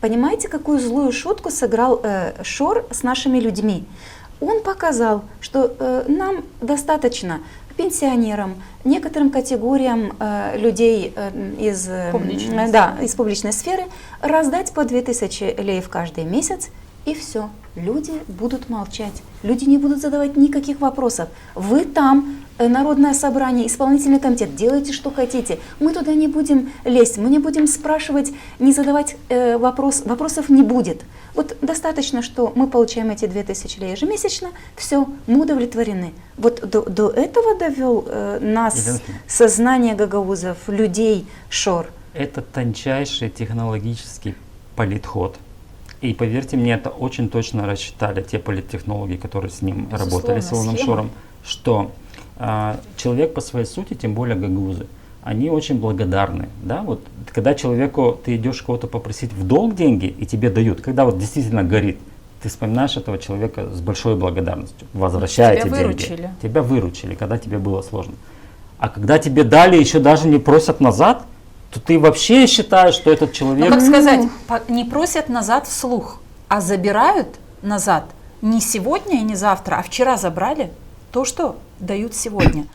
Понимаете, какую злую шутку сыграл Шор с нашими людьми? Он показал, что нам достаточно пенсионерам, некоторым категориям людей из публичной сферы раздать по 2000 лей в каждый месяц, и все. Люди будут молчать, люди не будут задавать никаких вопросов. Вы там, Народное собрание, исполнительный комитет, делайте, что хотите. Мы туда не будем лезть, мы не будем спрашивать, не задавать вопросов не будет. Вот достаточно, что мы получаем эти 2000 лей ежемесячно, все, мы удовлетворены. Вот до этого довел нас сознание гагаузов, людей, Шор. Это тончайший технологический политход. И поверьте мне, это очень точно рассчитали те политтехнологи, которые с ним работали, с Илоном Шором, что человек по своей сути, тем более гагаузы, они очень благодарны. Да? Вот, когда человеку, ты идешь кого-то попросить в долг деньги, и тебе дают, когда вот действительно горит, ты вспоминаешь этого человека с большой благодарностью, возвращаете деньги. Тебя выручили, когда тебе было сложно. А когда тебе дали, еще даже не просят назад, то ты вообще считаешь, что этот человек... Ну, как сказать, не просят назад вслух, а забирают назад не сегодня и не завтра, а вчера забрали то, что дают сегодня.